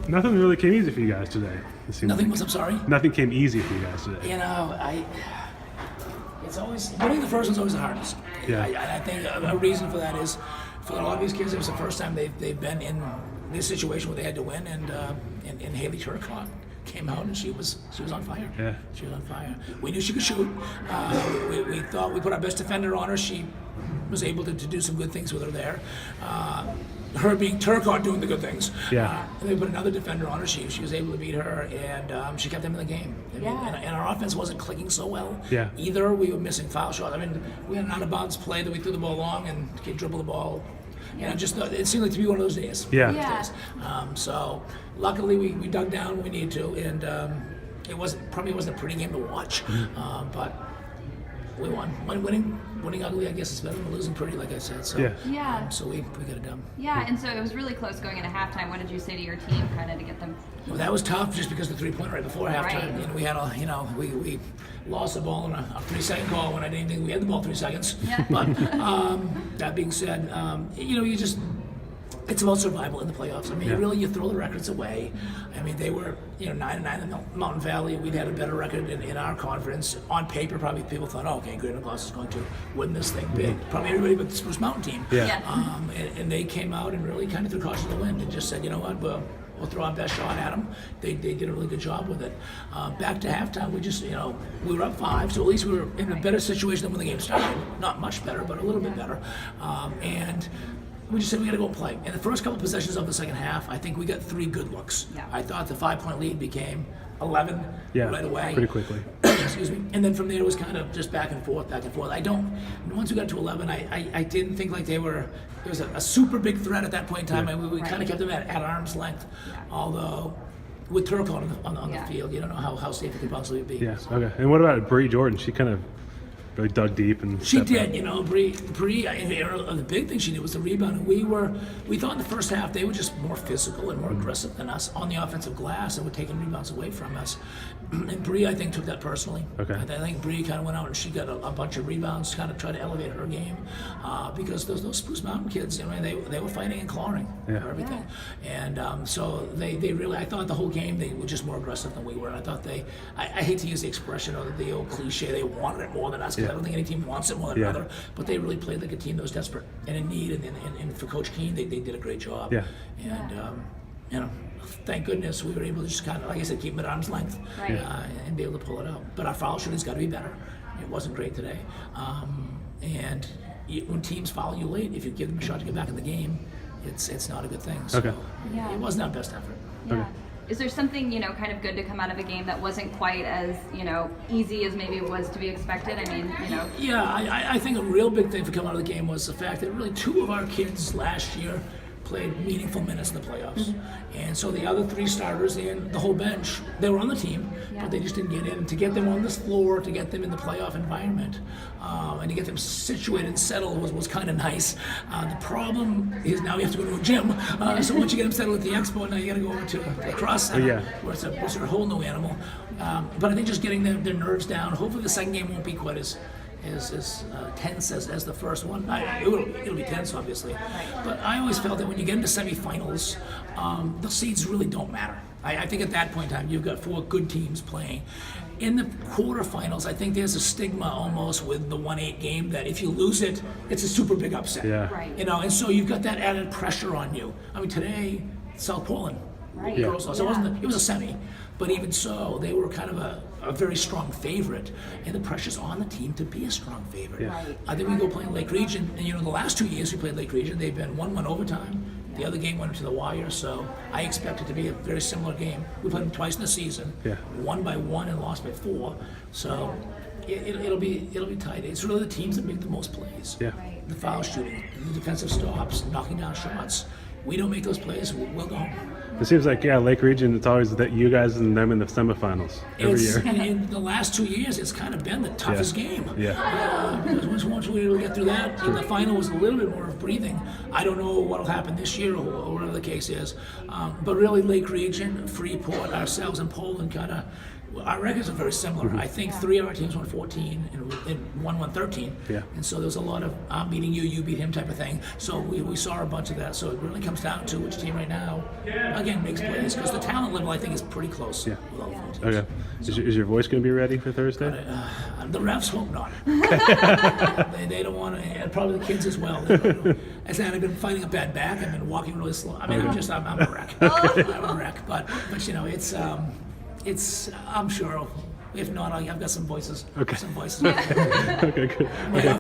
Nothing really came easy for you guys today. Nothing was, I'm sorry? Nothing came easy for you guys today. You know, it's always, winning the first one's always the hardest. Yeah. I think a reason for that is, for a lot of these kids, it was the first time they've been in this situation where they had to win, and Haley Turcotte came out and she was on fire. Yeah. She was on fire. We knew she could shoot. We thought we put our best defender on her. She was able to do some good things with her there. Her being Turcotte doing the good things. Yeah. And they put another defender on her. She was able to beat her, and she kept them in the game. I mean, and our offense wasn't clicking so well. Yeah. Either. We were missing foul shots. I mean, we had an out-of-bounds play that we threw the ball long and the kid dribbled the ball. You know, just it seemed like to be one of those days. Yeah. So luckily we dug down when we needed to, and it wasn't a pretty game to watch, but we won. Winning ugly, I guess, is better than losing pretty, like I said. So so we got it done. Yeah, and so it was really close going into halftime. What did you say to your team, kind of to get them? Well, that was tough, just because of the 3-point right before halftime. Right. You know, we had we lost the ball on a 3-second call when I didn't think we had the ball 3 seconds. Yeah. But that being said, it's about survival in the playoffs. I mean, really, you throw the records away. I mean, they were 9-9 in the Mountain Valley. We'd had a better record in our conference. On paper, probably people thought, oh, okay, Greater Gloucester is going to win this thing big. Probably everybody but the Spruce Mountain team. And they came out and really kind of threw caution to the wind and just said, you know what, we'll throw our best shot at them. They did a really good job with it. Back to halftime, we were up 5, so at least we were in a better situation than when the game started. Not much better, but a little bit better. And we just said we got to go and play. In the first couple possessions of the second half, I think we got 3 good looks. Yeah. I thought the 5-point lead became 11 right away. Pretty quickly. Excuse me. And then from there it was kind of just back and forth. Once we got to 11, I didn't think like there was a super big threat at that point in time. And we kind of kept them at arm's length. Yeah. Although with Turcotte on the field, you don't know how safe it could possibly be. Yeah. Okay. And what about Bree Jordan? She kind of really dug deep and she did, Bree. The big thing she did was the rebound. And we thought in the first half they were just more physical and more aggressive than us on the offensive glass and were taking rebounds away from us. And Bree, I think, took that personally. Okay. I think Bree kind of went out and she got a bunch of rebounds, kind of tried to elevate her game, because those Spruce Mountain kids, they were fighting and clawing for everything. Yeah. And so they really, I thought the whole game they were just more aggressive than we were. And I thought I hate to use the expression or the old cliche, they wanted it more than us. I don't think any team wants it more than another, but they really played like a team that was desperate and in need. And for Coach Keene, they did a great job. Yeah. And thank goodness we were able to just kind of, like I said, keep them at arm's length and be able to pull it out. But our foul shooting's got to be better. It wasn't great today. And when teams foul you late, if you give them a shot to get back in the game, it's not a good thing. So it wasn't our best effort. Yeah. Okay. Is there something, kind of good to come out of a game that wasn't quite as, easy as maybe it was to be expected? I mean, Yeah, I think a real big thing for coming out of the game was the fact that really 2 of our kids last year played meaningful minutes in the playoffs. And so the other 3 starters and the whole bench, they were on the team, but they just didn't get in. And to get them on this floor, to get them in the playoff environment, and to get them situated and settled was kind of nice. The problem is now you have to go to a gym. So once you get them settled at the expo, now you got to go over to the cross center, where it's a whole new animal. But I think just getting their nerves down. Hopefully the second game won't be quite as tense as the first one. It'll be tense, obviously. But I always felt that when you get into semifinals, the seeds really don't matter. I think at that point in time, you've got 4 good teams playing. In the quarterfinals, I think there's a stigma almost with the 1-8 game that if you lose it, it's a super big upset. Yeah. Right. And so you've got that added pressure on you. I mean, today, South Portland. Right. Girls lost. It was a semi, but even so, they were kind of a very strong favorite, and the pressure's on the team to be a strong favorite. Yeah. Right. I think we go playing Lake Region, and the last 2 years we played Lake Region, they've been 1-1 overtime. The other game went to the wire, so I expect it to be a very similar game. We played them twice in the season, won by 1 and lost by 4. So it'll be tight. It's really the teams that make the most plays. Yeah. The foul shooting, the defensive stops, knocking down shots. We don't make those plays, we'll go home. It seems like, Lake Region, it's always that you guys and them in the semifinals every year. In the last 2 years, it's kind of been the toughest game. Yeah. Because once we were able to get through that, the final was a little bit more of breathing. I don't know what will happen this year or whatever the case is. But really, Lake Region, Freeport, ourselves, and Poland kind of Our records are very similar. I think 3 of our teams won 14 and one won 13. Yeah. And so there's a lot of I'm beating you, you beat him type of thing. So we saw a bunch of that. So it really comes down to which team right now, again, makes plays. Because the talent level, I think, is pretty close. Yeah. With all the teams. Okay. Is your voice going to be ready for Thursday? The refs hope not. they don't want to, and probably the kids as well. As I've been fighting a bad back. I've been walking really slow. I mean, I'm a wreck. I'm a wreck. But you know, it's I'm sure. If not, I've got some voices. Okay. Some voices. Okay, good. Okay.